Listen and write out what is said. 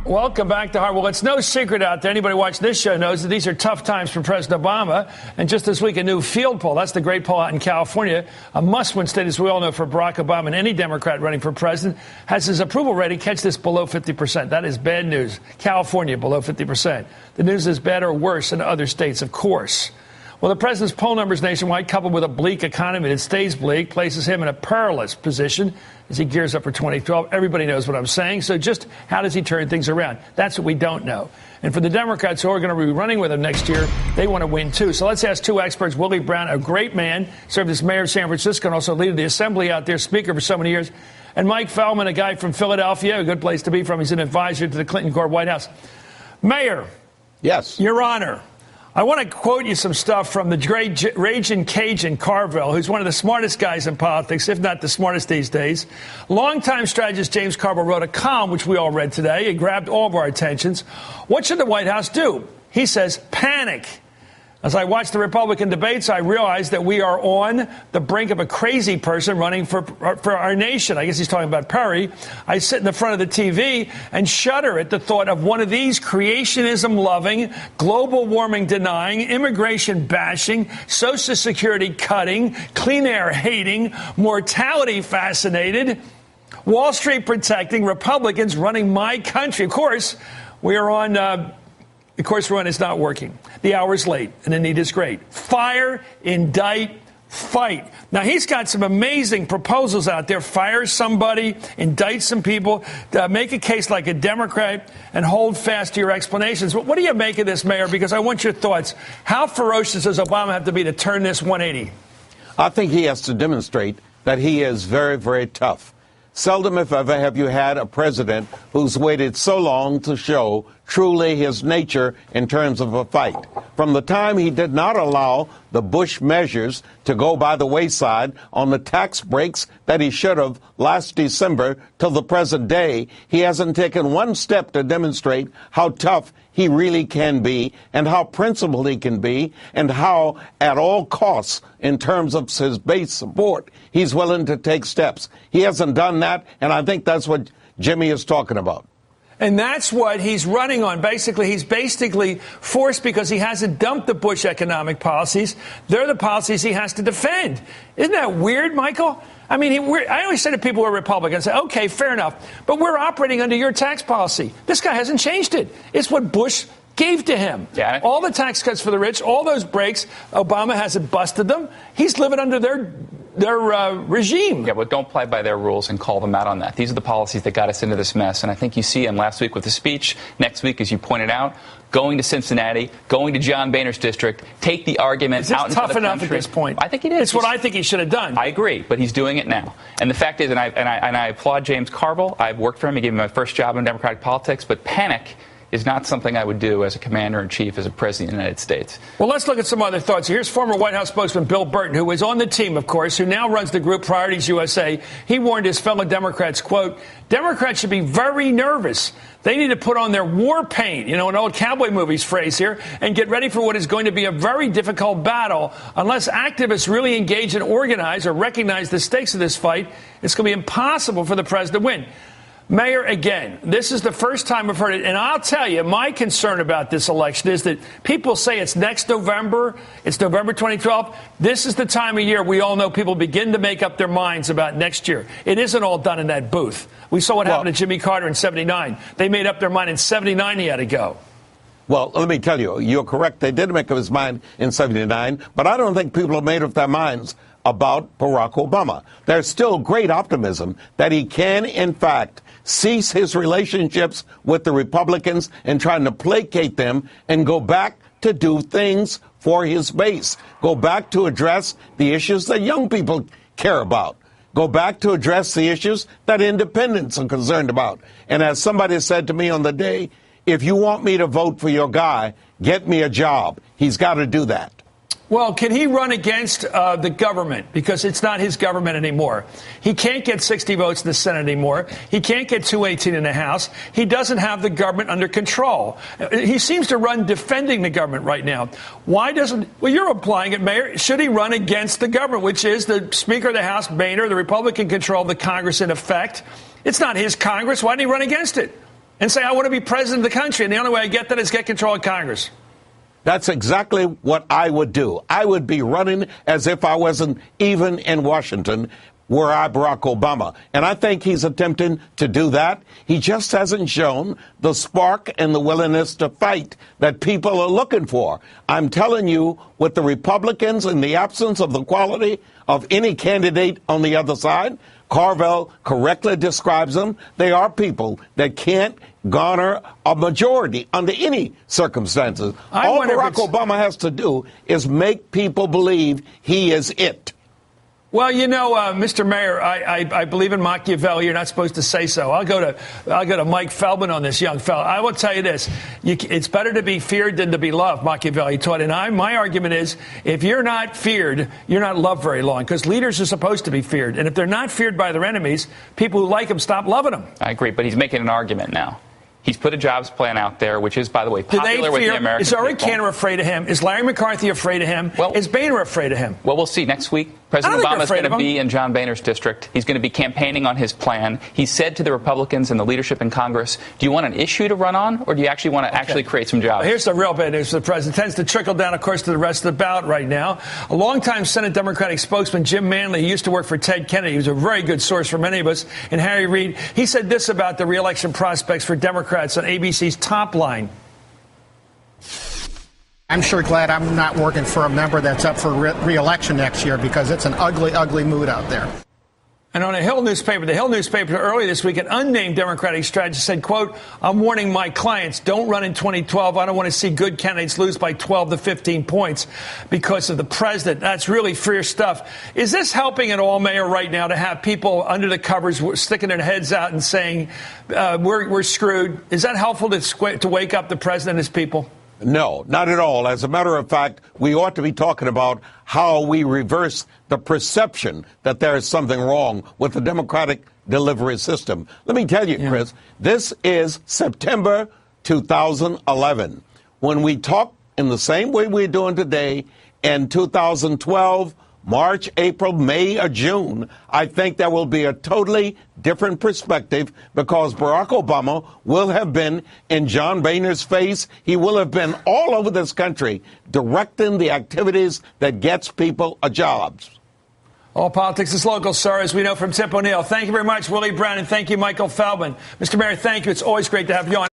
Welcome back to Hardball. It's no secret out there. Anybody watching this show knows that these are tough times for President Obama. And just this week, a new field poll, that's the great poll out in California, a must-win state, as we all know, for Barack Obama, and any Democrat running for president, has his approval rating, catch this, below 50%. That is bad news. California, below 50%. The news is bad or worse in other states, of course. Well, the president's poll numbers nationwide, coupled with a bleak economy that stays bleak, places him in a perilous position as he gears up for 2012. Everybody knows what I'm saying. So just how does he turn things around? That's what we don't know. And for the Democrats who are going to be running with him next year, they want to win, too. So let's ask two experts. Willie Brown, a great man, served as mayor of San Francisco and also leader of the assembly out there, speaker for so many years. And Mike Feldman, a guy from Philadelphia, a good place to be from. He's an advisor to the Clinton Court White House. Mayor. Yes. Your Honor. I want to quote you some stuff from the great Raging Cajun Carville, who's one of the smartest guys in politics, if not the smartest these days. Longtime strategist James Carville wrote a column, which we all read today. It grabbed all of our attentions. What should the White House do? He says, panic. As I watch the Republican debates, I realize that we are on the brink of a crazy person running for our nation. I guess he's talking about Perry. I sit in the front of the TV and shudder at the thought of one of these creationism-loving, global warming denying, immigration bashing, Social Security cutting, clean air hating, mortality fascinated, Wall Street protecting Republicans running my country. Of course, we are on... The course run is not working. The hour's late, and the need is great. Fire, indict, fight. Now, he's got some amazing proposals out there. Fire somebody, indict some people, make a case like a Democrat, and hold fast to your explanations. But what do you make of this, Mayor? Because I want your thoughts. How ferocious does Obama have to be to turn this 180? I think he has to demonstrate that he is very, very tough. Seldom, if ever, have you had a president who's waited so long to show truly his nature in terms of a fight. From the time he did not allow the Bush measures to go by the wayside on the tax breaks that he should have last December till the present day, he hasn't taken one step to demonstrate how tough he really can be and how principled he can be and how at all costs in terms of his base support, he's willing to take steps. He hasn't done that, and I think that's what Jimmy is talking about. And that's what he's running on. He's basically forced because he hasn't dumped the Bush economic policies. They're the policies he has to defend. Isn't that weird, Michael? I mean, I always say to people who are Republicans, okay, fair enough, but we're operating under your tax policy. This guy hasn't changed it. It's what Bush gave to him. Yeah. All the tax cuts for the rich, all those breaks, Obama hasn't busted them. He's living under their regime. Yeah, but don't play by their rules and call them out on that. These are the policies that got us into this mess. And I think you see him last week with the speech. Next week, as you pointed out, going to Cincinnati, going to John Boehner's district, take the argument out into the country. Is this tough enough at this point? I think it is. It's what I think he should have done. I agree, but he's doing it now. And the fact is, and I applaud James Carville. I've worked for him. He gave me my first job in Democratic politics. But panic is not something I would do as a commander-in-chief, as a president of the United States. Well, let's look at some other thoughts. Here's former White House spokesman Bill Burton, who is on the team, of course, who now runs the group Priorities USA. He warned his fellow Democrats, quote, Democrats should be very nervous. They need to put on their war paint, an old cowboy movie's phrase here, and get ready for what is going to be a very difficult battle. Unless activists really engage and organize or recognize the stakes of this fight, it's going to be impossible for the president to win. Mayor, again, this is the first time I've heard it, and I'll tell you, my concern about this election is that people say it's next November, it's November 2012. This is the time of year we all know people begin to make up their minds about next year. It isn't all done in that booth. We saw what happened to Jimmy Carter in 79. They made up their mind in 79 he had to go. Well, let me tell you, you're correct. They did make up his mind in 79, but I don't think people have made up their minds about Barack Obama. There's still great optimism that he can, in fact, cease his relationships with the Republicans and trying to placate them and go back to do things for his base. Go back to address the issues that young people care about. Go back to address the issues that independents are concerned about. And as somebody said to me on the day, if you want me to vote for your guy, get me a job. He's got to do that. Well, can he run against the government? Because it's not his government anymore. He can't get 60 votes in the Senate anymore. He can't get 218 in the House. He doesn't have the government under control. He seems to run defending the government right now. Why doesn't... Well, you're applying it, Mayor. Should he run against the government, which is the Speaker of the House, Boehner, the Republican control of the Congress in effect? It's not his Congress. Why didn't he run against it? and say, I want to be president of the country. And the only way I get that is get control of Congress. That's exactly what I would do. I would be running as if I wasn't even in Washington, were I Barack Obama. And I think he's attempting to do that. He just hasn't shown the spark and the willingness to fight that people are looking for. I'm telling you, with the Republicans, in the absence of the quality of any candidate on the other side, Carville correctly describes them. They are people that can't garner a majority under any circumstances. All Barack Obama has to do is make people believe he is it. Well, you know, Mr. Mayor, I believe in Machiavelli. You're not supposed to say so. I'll go to Mike Feldman on this young fella. I will tell you this: it's better to be feared than to be loved. Machiavelli taught, and my argument is, if you're not feared, you're not loved very long, because leaders are supposed to be feared, and if they're not feared by their enemies, people who like them stop loving them. I agree, but he's making an argument now. He's put a jobs plan out there, which is, by the way, popular with the American people. Is Ari people. Cantor afraid of him? Is Larry McCarthy afraid of him? Well, is Boehner afraid of him? Well, we'll see next week. President Obama is going to be in John Boehner's district. He's going to be campaigning on his plan. He said to the Republicans and the leadership in Congress, do you want an issue to run on, or do you actually want to actually create some jobs? Well, here's the real bad news for the president. It tends to trickle down, of course, to the rest of the ballot right now. A longtime Senate Democratic spokesman, Jim Manley, he used to work for Ted Kennedy. He was a very good source for many of us. And Harry Reid, he said this about the reelection prospects for Democrats on ABC's Top Line. I'm sure glad I'm not working for a member that's up for re-election next year, because it's an ugly, ugly mood out there. And on the Hill newspaper earlier this week, an unnamed Democratic strategist said, quote, I'm warning my clients, don't run in 2012. I don't want to see good candidates lose by 12 to 15 points because of the president. That's really fierce stuff. Is this helping at all, Mayor, right now, to have people under the covers sticking their heads out and saying, we're screwed? Is that helpful to wake up the president and his people? No, not at all. As a matter of fact, we ought to be talking about how we reverse the perception that there is something wrong with the Democratic delivery system. Let me tell you, Chris, this is September 2011. When we talk in the same way we're doing today in 2012, March, April, May, or June, I think there will be a totally different perspective, because Barack Obama will have been in John Boehner's face. He will have been all over this country directing the activities that gets people a jobs. All politics is local, sir, as we know from Tip O'Neill. Thank you very much, Willie Brown, and thank you, Michael Feldman. Mr. Mayor, thank you. It's always great to have you on.